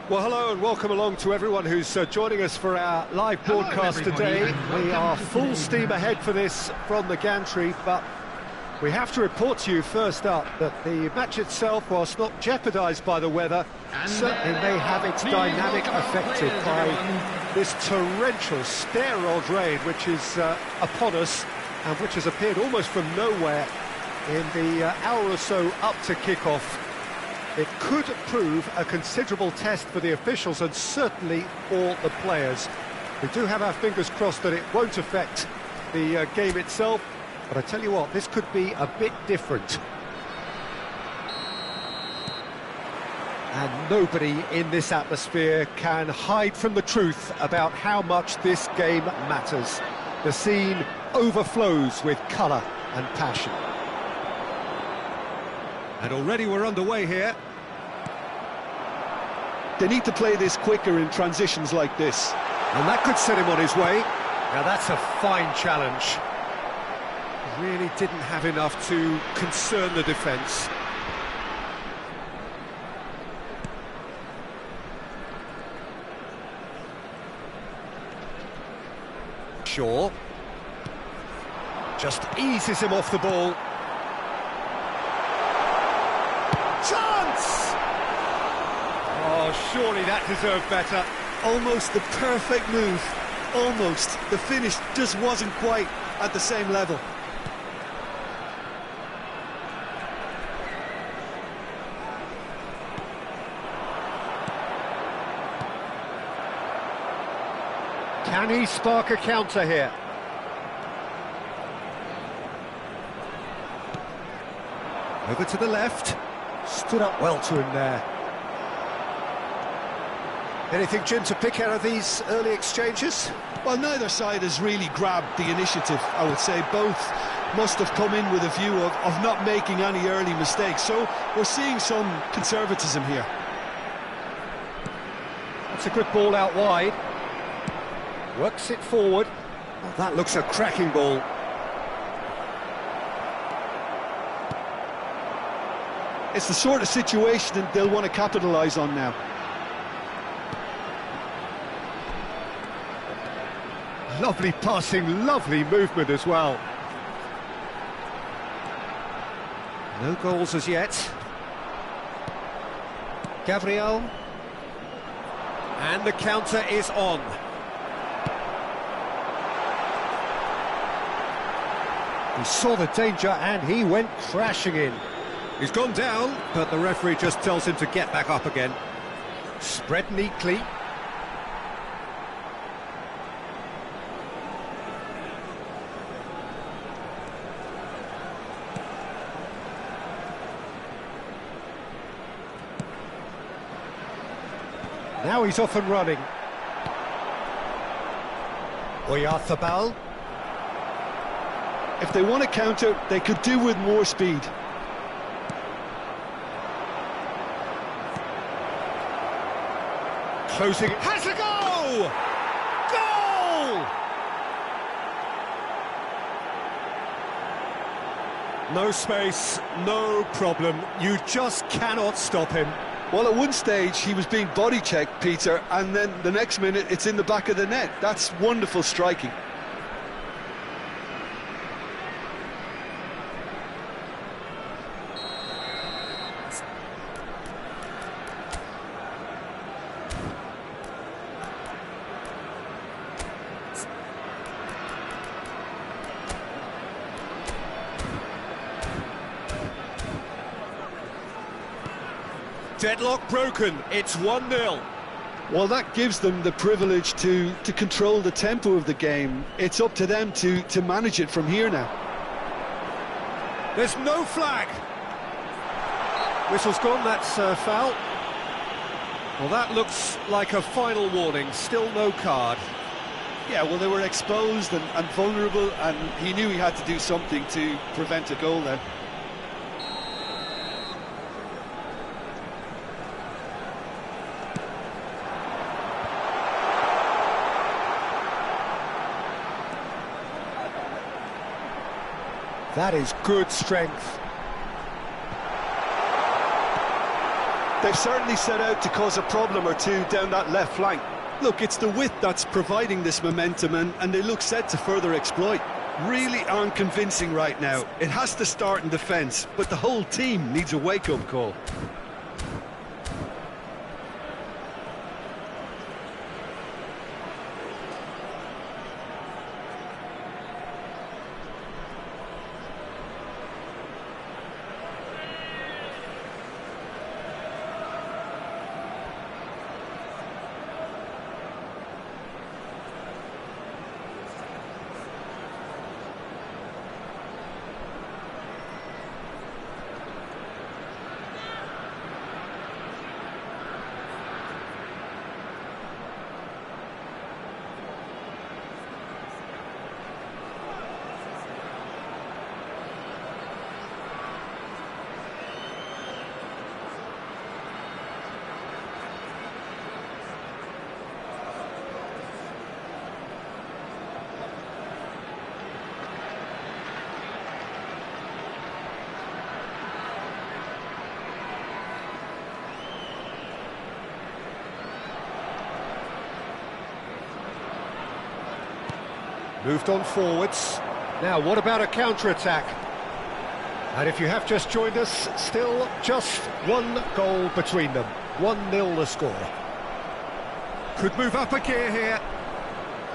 Well, hello and welcome along to everyone who's joining us for our live broadcast today. We are full steam ahead for this from the gantry, but we have to report to you first up that the match itself, whilst not jeopardised by the weather, certainly may have its dynamic affected by this torrential steroid rain which is upon us and which has appeared almost from nowhere in the hour or so up to kick-off. It could prove a considerable test for the officials and certainly for the players. We do have our fingers crossed that it won't affect the game itself, but I tell you what, this could be a bit different. And nobody in this atmosphere can hide from the truth about how much this game matters. The scene overflows with colour and passion. And already we're underway here. They need to play this quicker in transitions like this. And that could set him on his way. Now that's a fine challenge. Really didn't have enough to concern the defence. Shaw. Just eases him off the ball. Chance! Oh, surely that deserved better. Almost the perfect move. Almost. The finish just wasn't quite at the same level. Can he spark a counter here? Over to the left. Stood up well to him there. Anything, Jim, to pick out of these early exchanges? Well, neither side has really grabbed the initiative, I would say. Both must have come in with a view of not making any early mistakes. So we're seeing some conservatism here. That's a good ball out wide. Works it forward. Oh, that looks a cracking ball. It's the sort of situation that they'll want to capitalise on now. Lovely passing, lovely movement as well. No goals as yet. Gabriel. And the counter is on. He saw the danger and he went crashing in. He's gone down, but the referee just tells him to get back up again. Spread neatly. Now he's off and running. Oyarzabal. If they want to counter, they could do with more speed. Closing, has a goal! Goal! No space, no problem. You just cannot stop him. Well, at one stage, he was being body-checked, Peter, and then the next minute, it's in the back of the net. That's wonderful striking. Deadlock broken, it's 1-0. Well, that gives them the privilege to control the tempo of the game. It's up to them to manage it from here now. There's no flag. Whistle's gone, that's foul. Well, that looks like a final warning, still no card. Yeah, well, they were exposed and vulnerable, and he knew he had to do something to prevent a goal then. That is good strength. They've certainly set out to cause a problem or two down that left flank. Look, it's the width that's providing this momentum, and they look set to further exploit. Really aren't convincing right now. It has to start in defence, but the whole team needs a wake-up call. Moved on forwards. Now, what about a counter-attack? And if you have just joined us, still just one goal between them. 1-0 the score. Could move up a gear here.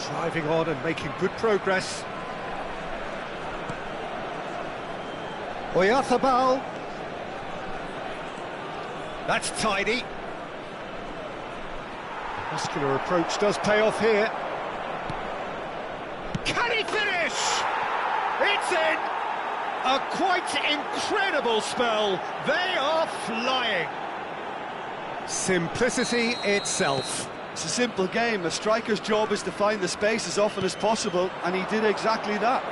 Driving on and making good progress. Oyarzabal. That's tidy. Muscular approach does pay off here. Can he finish? It's in! A quite incredible spell. They are flying. Simplicity itself. It's a simple game. A striker's job is to find the space as often as possible, and he did exactly that.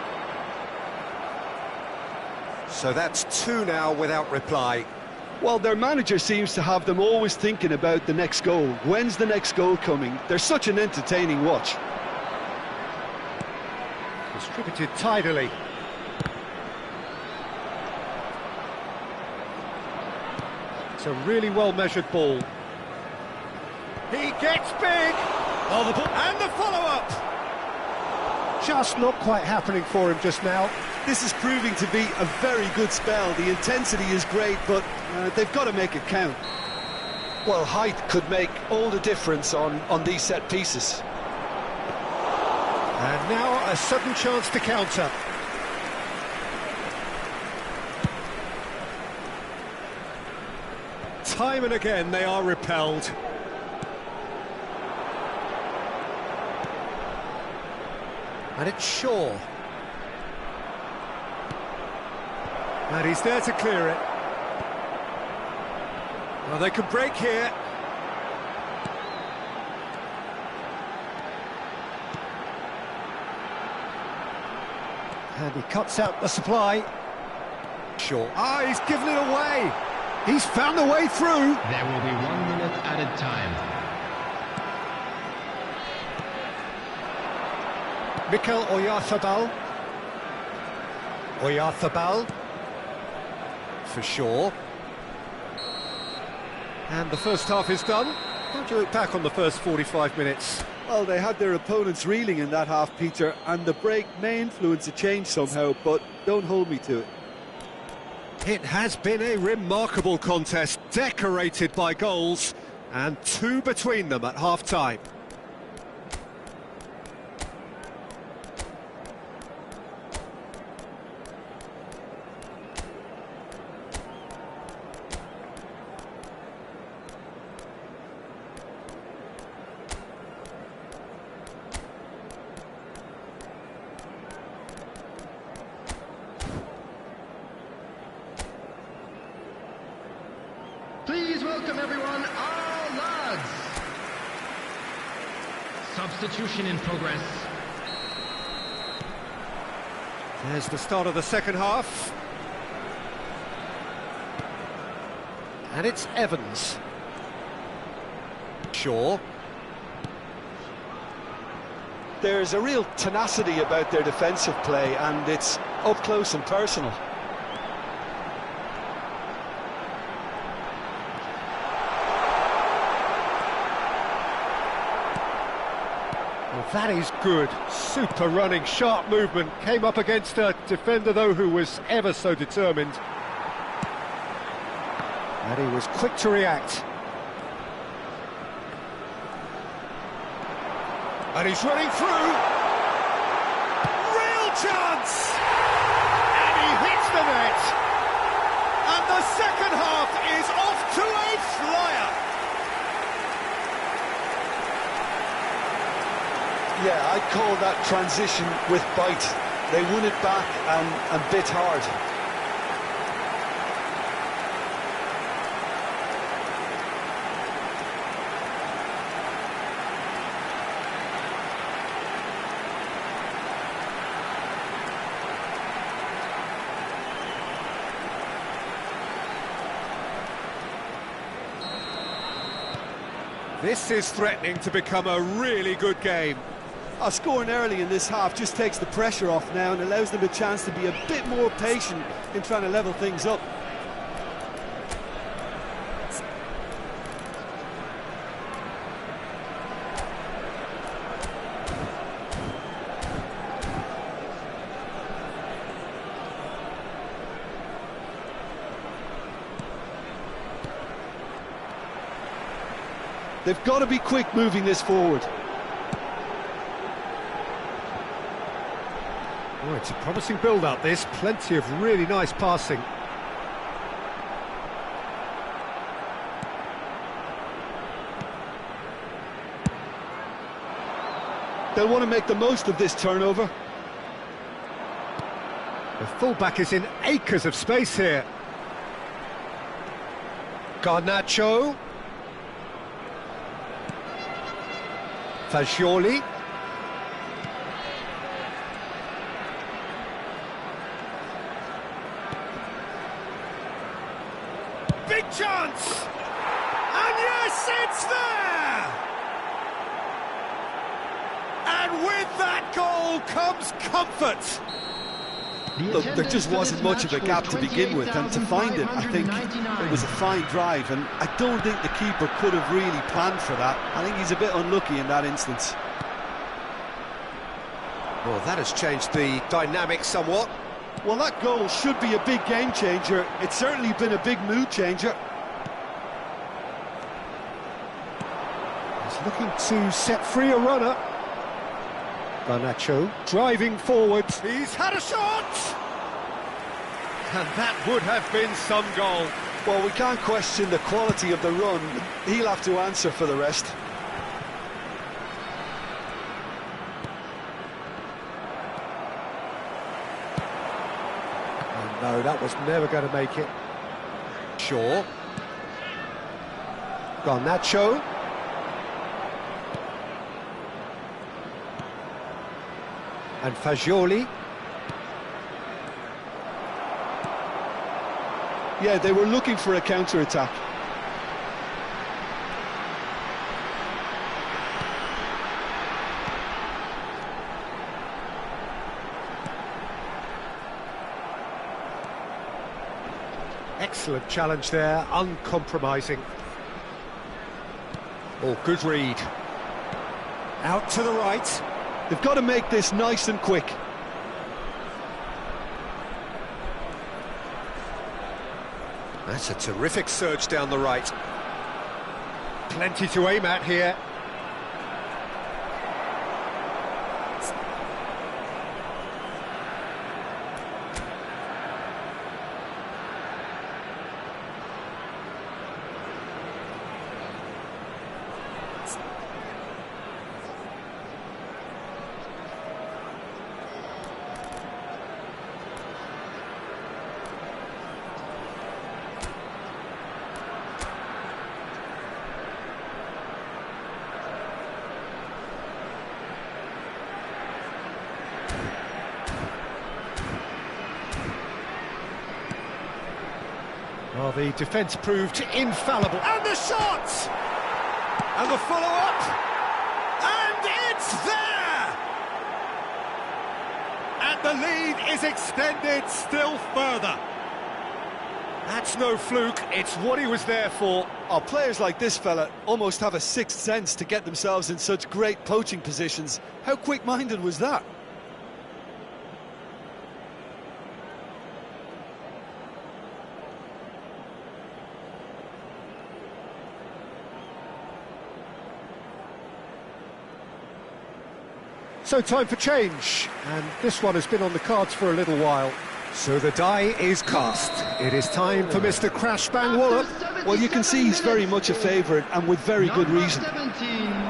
So that's 2 now without reply. Well, their manager seems to have them always thinking about the next goal. When's the next goal coming? They're such an entertaining watch. Distributed tidily. It's a really well-measured ball. He gets big! Oh, the ball. And the follow-up! Just not quite happening for him just now. This is proving to be a very good spell. The intensity is great, but they've got to make it count. Well, height could make all the difference on these set pieces. And now a sudden chance to counter. Time and again they are repelled. And it's Shaw. And he's there to clear it. Well, they could break here. And he cuts out the supply. Shaw. Ah, he's given it away. He's found the way through. There will be 1 minute added time. Mikel Oyarzabal. Oyarzabal. For Shaw. And the first half is done. How do you look back on the first 45 minutes? Well, they had their opponents reeling in that half, Peter, and the break may influence a change somehow, but don't hold me to it. It has been a remarkable contest, decorated by goals, and 2 between them at half-time. Please welcome everyone, our lads. Substitution in progress. There's the start of the second half. And it's Evans. Shaw. There's a real tenacity about their defensive play, and it's up close and personal. That is good. Super running, sharp movement. Came up against a defender, though, who was ever so determined. And he was quick to react. And he's running through. Real chance! And he hits the net. And the second half is off to a flyer. Yeah, I'd call that transition with bite. They won it back and bit hard. This is threatening to become a really good game. Scoring early in this half just takes the pressure off now and allows them a chance to be a bit more patient in trying to level things up. They've got to be quick moving this forward. Oh, it's a promising build-up, this. Plenty of really nice passing. They'll want to make the most of this turnover. The fullback is in acres of space here. Garnacho. Fagioli. Big chance! And yes, it's there! And with that goal comes comfort. Look, there just wasn't much of a gap to begin with, and to find it, I think it was a fine drive, and I don't think the keeper could have really planned for that. I think he's a bit unlucky in that instance. Well, that has changed the dynamic somewhat. Well, that goal should be a big game changer. It's certainly been a big mood changer. He's looking to set free a runner. Garnacho driving forward. He's had a shot! And that would have been some goal. Well, we can't question the quality of the run. He'll have to answer for the rest. Oh, no, that was never going to make it. Shaw. Garnacho. And Fagioli. Yeah, they were looking for a counter-attack. Excellent challenge there, uncompromising. Oh, good read. Out to the right. They've got to make this nice and quick. That's a terrific surge down the right. Plenty to aim at here. Well, the defence proved infallible. And the shot! And the follow-up! And it's there! And the lead is extended still further. That's no fluke, it's what he was there for. Oh, players like this fella almost have a sixth sense to get themselves in such great poaching positions. How quick-minded was that? So time for change, and this one has been on the cards for a little while. So the die is cast. It is time for Mr. Crash Bang Wallop. Well, you can see he's very much a favourite, and with very good reason.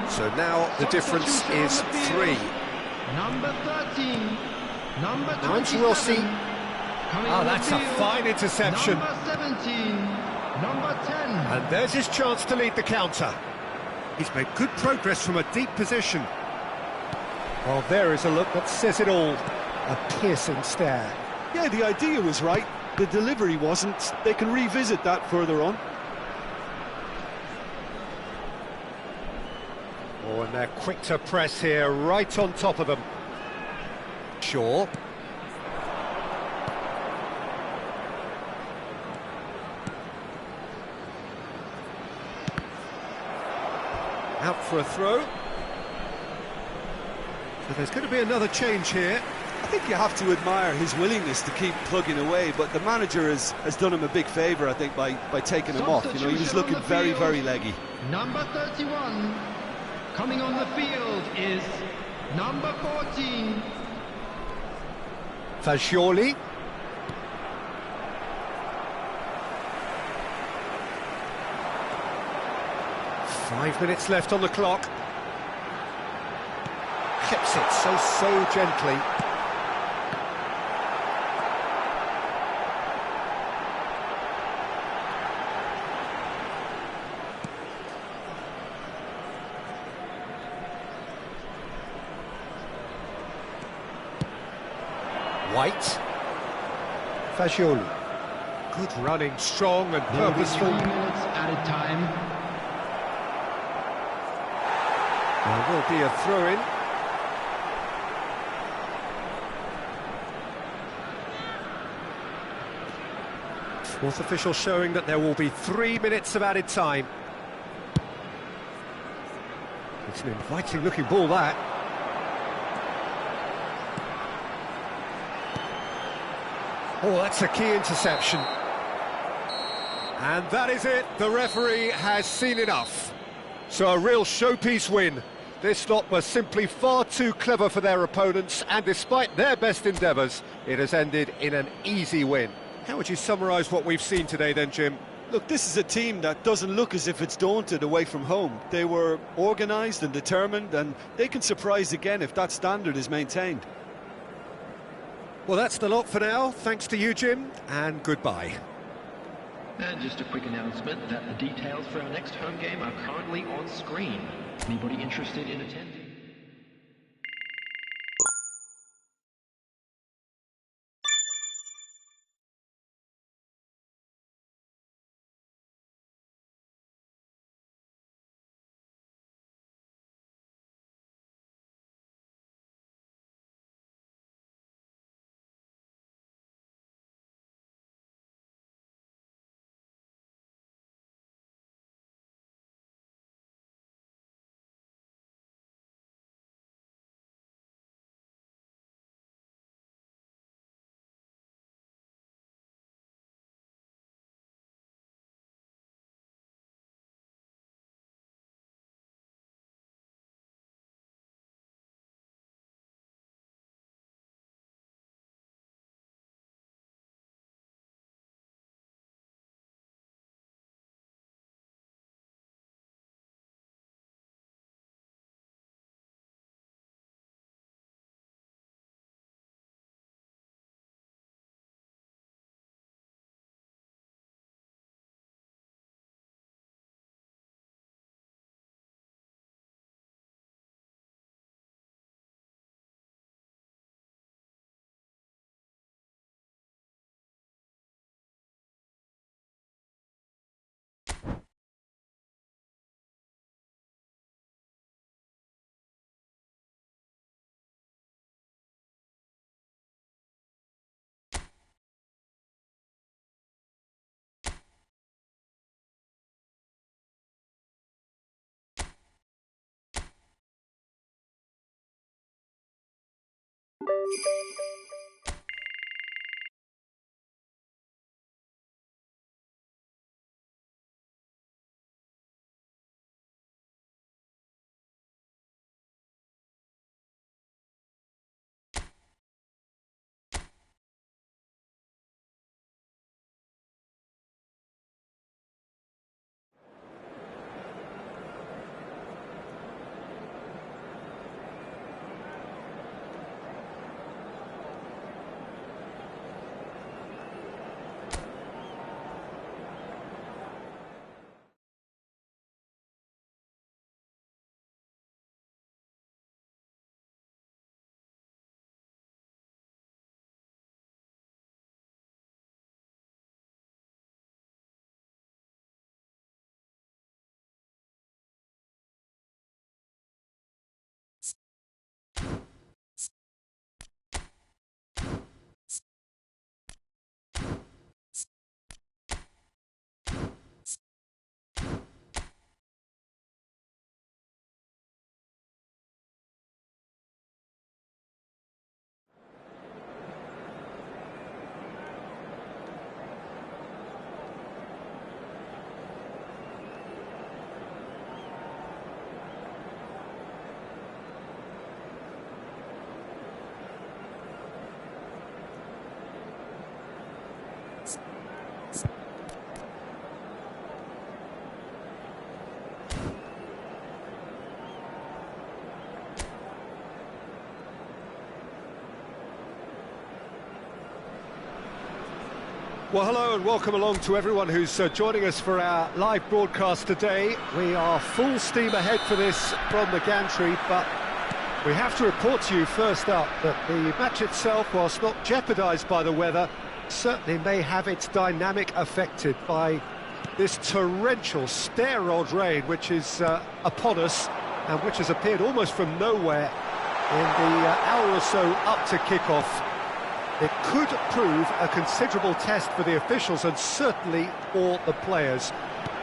So now the difference is 3. Number 13. Number 27. Now into Rossi. Ah, that's a fine interception. Number 17. Number 10. And there's his chance to lead the counter. He's made good progress from a deep position. Well, there is a look that says it all. A piercing stare. Yeah, the idea was right. The delivery wasn't. They can revisit that further on. Oh, and they're quick to press here, right on top of them. Shaw. Out for a throw. So there's going to be another change here. I think you have to admire his willingness to keep plugging away, but the manager has done him a big favour, I think, by taking him off. You know, he was looking very, very leggy. Number 31. Coming on the field is number 14. Fagioli. Five minutes left on the clock. Keeps it so gently. White. Fagioli. Good running, strong and purposeful. 3 minutes added time. There will be a throw-in. Fourth official showing that there will be 3 minutes of added time. It's an inviting looking ball, that. Oh, that's a key interception. And that is it. The referee has seen enough. So a real showpiece win. This lot were simply far too clever for their opponents, and despite their best endeavours, it has ended in an easy win. How would you summarise what we've seen today then, Jim? Look, this is a team that doesn't look as if it's daunted away from home. They were organised and determined, and they can surprise again if that standard is maintained. Well, that's the lot for now. Thanks to you, Jim, and goodbye. And just a quick announcement that the details for our next home game are currently on screen. Anybody interested in attending? Well, hello and welcome along to everyone who's joining us for our live broadcast today. We are full steam ahead for this from the gantry, but we have to report to you first up that the match itself, whilst not jeopardised by the weather, certainly may have its dynamic affected by this torrential stair-rod rain which is upon us and which has appeared almost from nowhere in the hour or so up to kick-off. It could prove a considerable test for the officials and certainly for the players.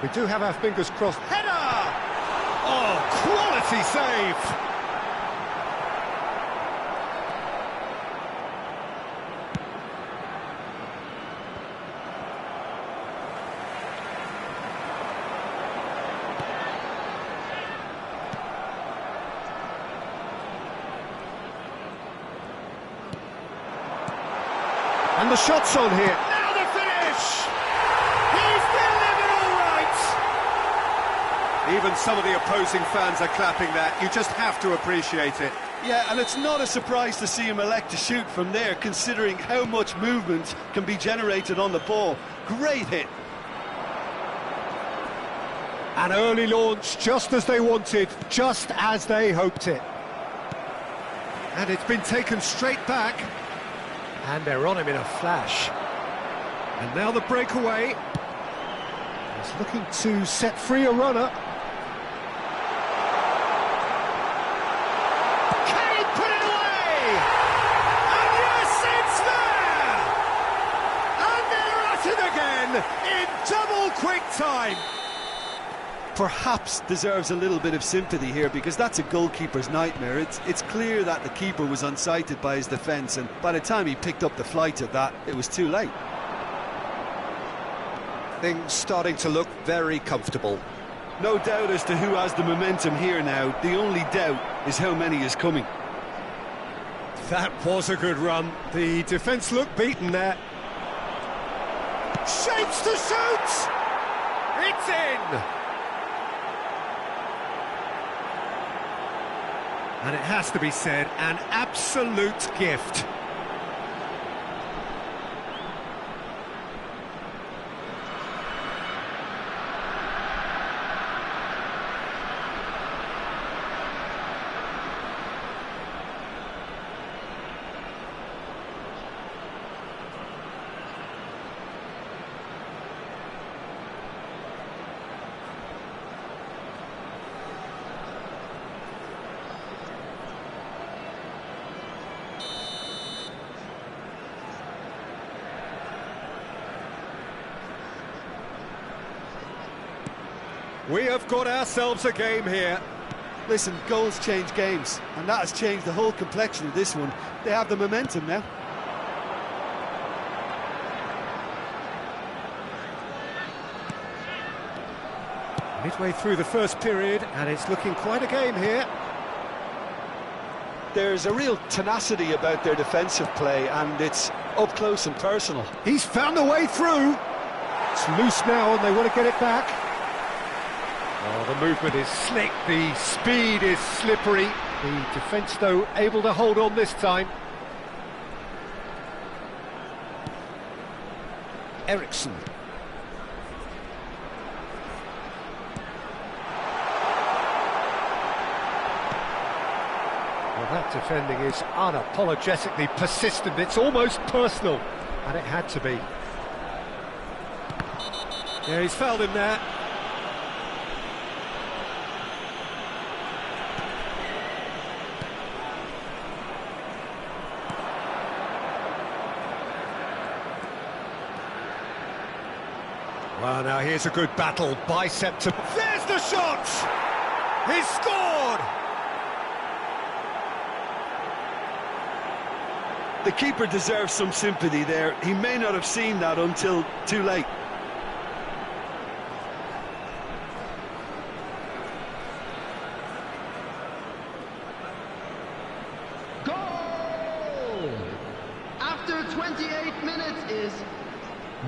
We do have our fingers crossed. Header! Oh, quality save! And the shot's on here. Now the finish! He's delivered all right! Even some of the opposing fans are clapping that. You just have to appreciate it. Yeah, and it's not a surprise to see him elect to shoot from there, considering how much movement can be generated on the ball. Great hit. An early launch, just as they wanted, just as they hoped it. And it's been taken straight back. And they're on him in a flash. And now the breakaway. He's looking to set free a runner. Can he put it away? And yes, it's there! And they're at it again in double quick time. Perhaps deserves a little bit of sympathy here, because that's a goalkeeper's nightmare. It's clear that the keeper was unsighted by his defence, and by the time he picked up the flight of that, it was too late. Things starting to look very comfortable. No doubt as to who has the momentum here now. The only doubt is how many is coming. That was a good run. The defence looked beaten there. Shapes to shoot! It's in! And it has to be said, an absolute gift. We have got ourselves a game here. Listen, goals change games, and that has changed the whole complexion of this one. They have the momentum now. Midway through the first period, and it's looking quite a game here. There's a real tenacity about their defensive play, and it's up close and personal. He's found a way through. It's loose now, and they want to get it back. Oh, the movement is slick, the speed is slippery. The defence, though, able to hold on this time. Eriksson. Well, that defending is unapologetically persistent. It's almost personal, and it had to be. Yeah, he's fouled him there. Well, now here's a good battle, bicep to... There's the shot! He's scored! The keeper deserves some sympathy there. He may not have seen that until too late. Goal! After 28 minutes is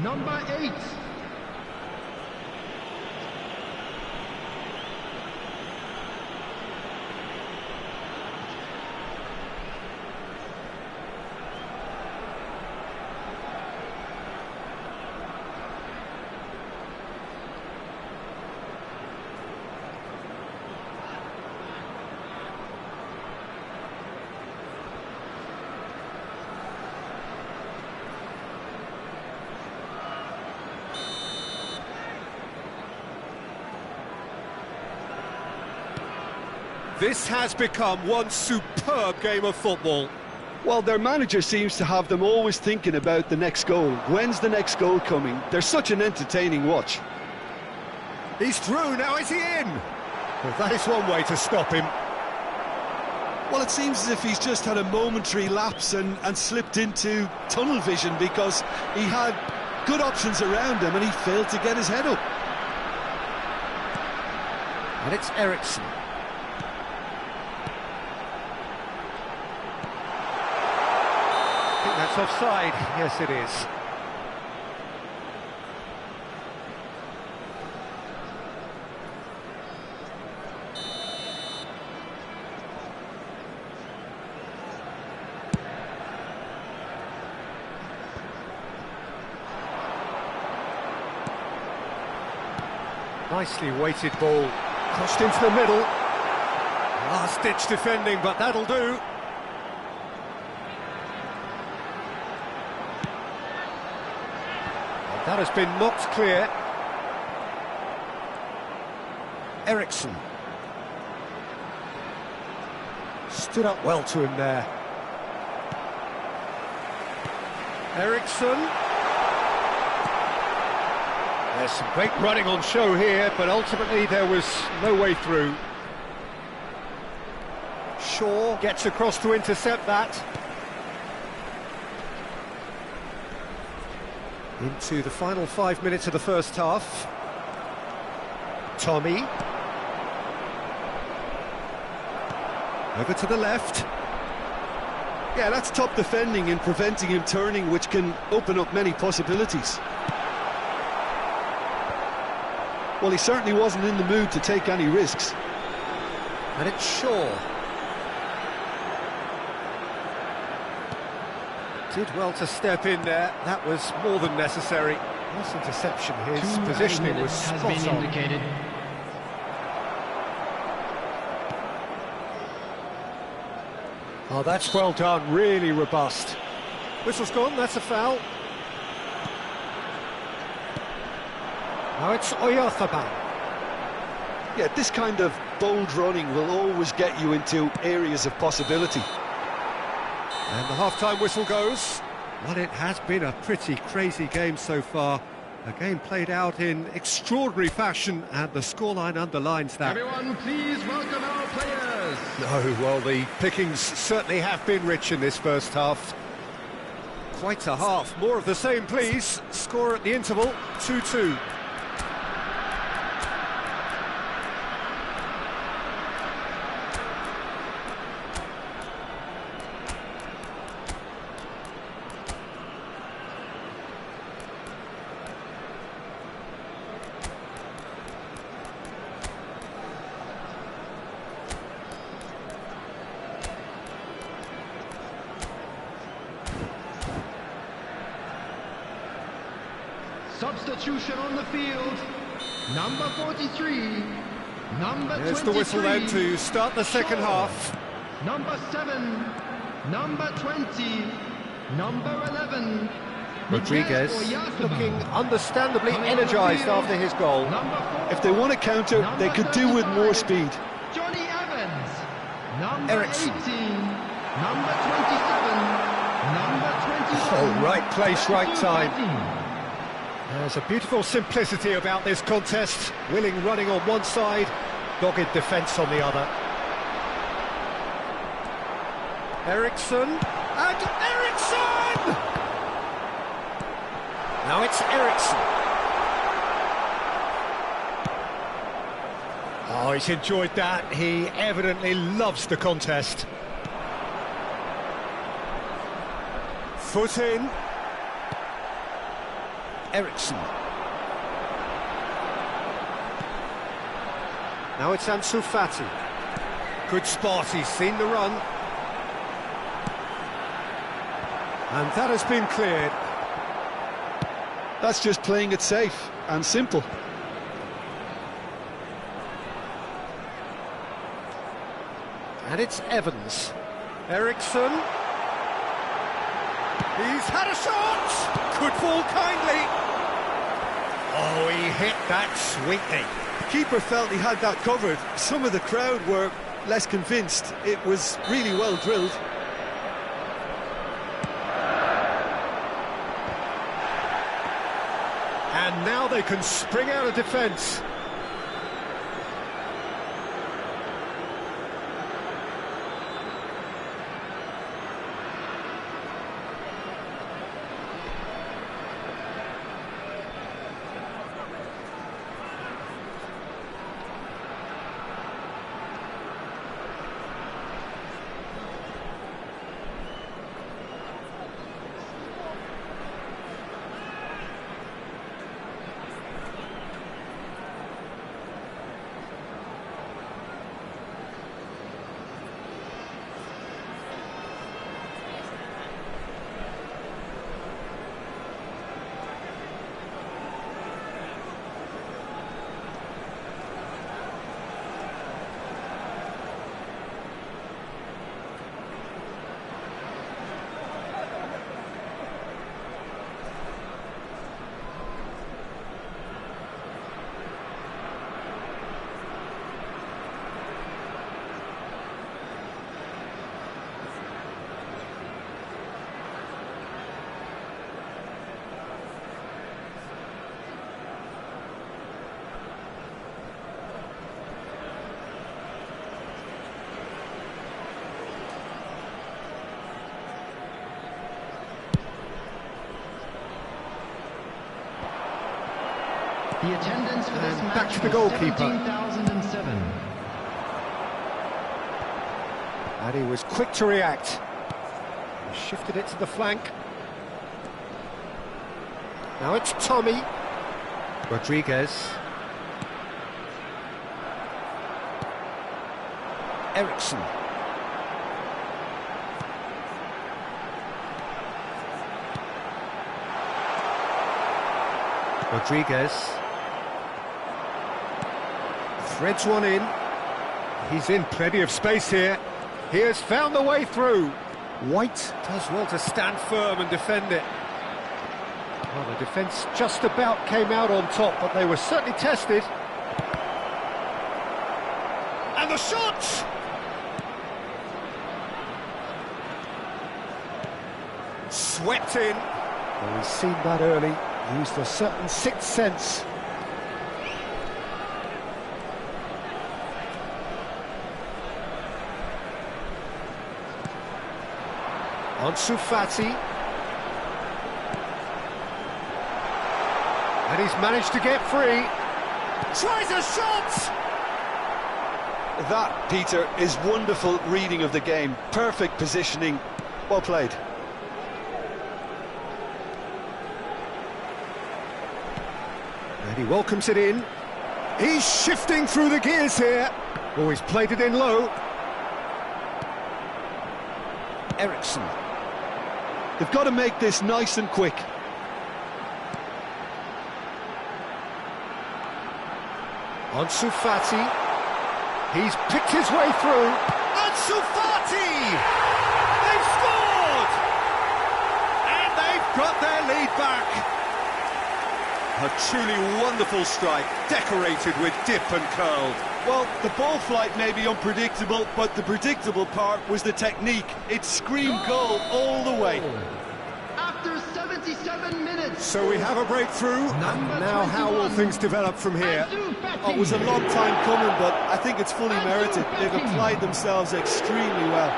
number 8. This has become one superb game of football. Well, their manager seems to have them always thinking about the next goal. When's the next goal coming? They're such an entertaining watch. He's through, now is he in? Well, that is one way to stop him. Well, it seems as if he's just had a momentary lapse and slipped into tunnel vision, because he had good options around him and he failed to get his head up. And it's Eriksson. I think that's offside. Yes, it is. Nicely weighted ball, crossed into the middle. Last-ditch defending, but that'll do. And that has been knocked clear. Eriksson. Stood up well to him there. Eriksson. There's some great running on show here, but ultimately there was no way through. Shaw gets across to intercept that. Into the final 5 minutes of the first half. Tommy. Over to the left. Yeah, that's top defending and preventing him turning, which can open up many possibilities. Well, he certainly wasn't in the mood to take any risks. And it's Shaw. Did well to step in there. That was more than necessary. Nice interception. His positioning was spot on. Indicated. Oh, that's well done. Really robust. Whistle's gone. That's a foul. Now it's Oyarzabal. Yeah, this kind of bold running will always get you into areas of possibility. And the half-time whistle goes. Well, it has been a pretty crazy game so far, A game played out in extraordinary fashion, and the scoreline underlines that. Everyone, please welcome our players. No, well, the pickings certainly have been rich in this first half. Quite a half. More of the same, please. Score at the interval, 2-2. Substitution on the field. Number 43. Number 23. There's the whistle then to start the second half. Number 7. Number 20. Number 11. Rodriguez looking understandably energised after his goal. If they want to counter, they could do with more speed. Johnny Evans. Number Ericsson. 18. Number 27. Number 27. Oh, right place, right time. 13. There's a beautiful simplicity about this contest. Willing running on one side, dogged defence on the other. Ericsson, and Ericsson! Now it's Ericsson. Oh, he's enjoyed that. He evidently loves the contest. Foot in. Ericsson. Now it's Ansu Fati. Good spot, he's seen the run. And that has been cleared. That's just playing it safe and simple. And it's Evans. Ericsson. He's had a shot! Could fall kindly. Oh, he hit that sweetly. Keeper felt he had that covered. Some of the crowd were less convinced. It was really well drilled. And now they can spring out of defence. The attendance for this And match back to the was goalkeeper. 17,007. And he was quick to react. He shifted it to the flank. Now it's Tommy. Rodriguez. Ericsson. Rodriguez. Threads one in. He's in plenty of space here. He has found the way through. White does well to stand firm and defend it. Well, the defence just about came out on top, but they were certainly tested. And the shot! Swept in. Well, he's seen that early. Used a certain sixth sense. Ansu Fati. And he's managed to get free. Tries a shot! That, Peter, is wonderful reading of the game. Perfect positioning. Well played. And he welcomes it in. He's shifting through the gears here. Oh, he's played it in low. Ericsson. They've got to make this nice and quick. Ansu Fati. He's picked his way through. Ansu Fati! They've scored! And they've got their lead back. A truly wonderful strike, decorated with dip and curl. Well, the ball flight may be unpredictable, but the predictable part was the technique. It screamed goal all the way. After 77 minutes. So we have a breakthrough. Now how will things develop from here? Oh, it was a long time coming, but I think it's fully merited. They've applied themselves extremely well.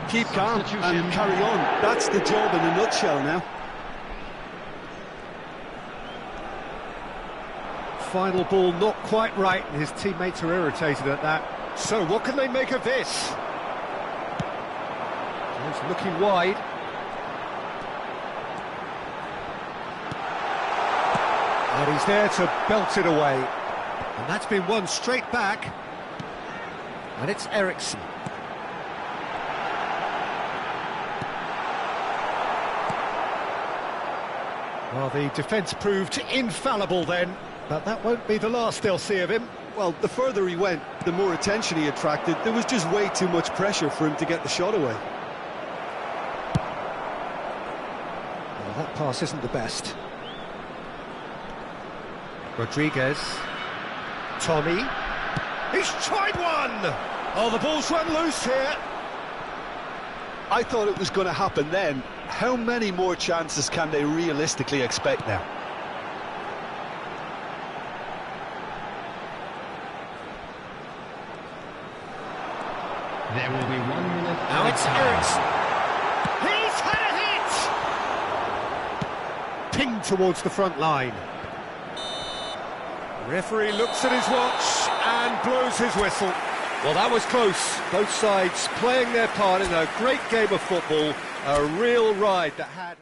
Keep calm and carry on. That's the job in a nutshell now. Final ball not quite right, and his teammates are irritated at that. So what can they make of this? He's looking wide. And he's there to belt it away. And that's been won straight back. And it's Ericsson. Well, the defence proved infallible then. But that won't be the last they'll see of him. Well, the further he went, the more attention he attracted. There was just way too much pressure for him to get the shot away. Well, that pass isn't the best. Rodriguez. Tommy. He's tried one! Oh, the ball's run loose here. I thought it was going to happen then. How many more chances can they realistically expect now? There will be 1 minute. Now it's Ericsson. He's had a hit! Pinged towards the front line. The referee looks at his watch and blows his whistle. Well, that was close. Both sides playing their part in a great game of football. A real ride that had...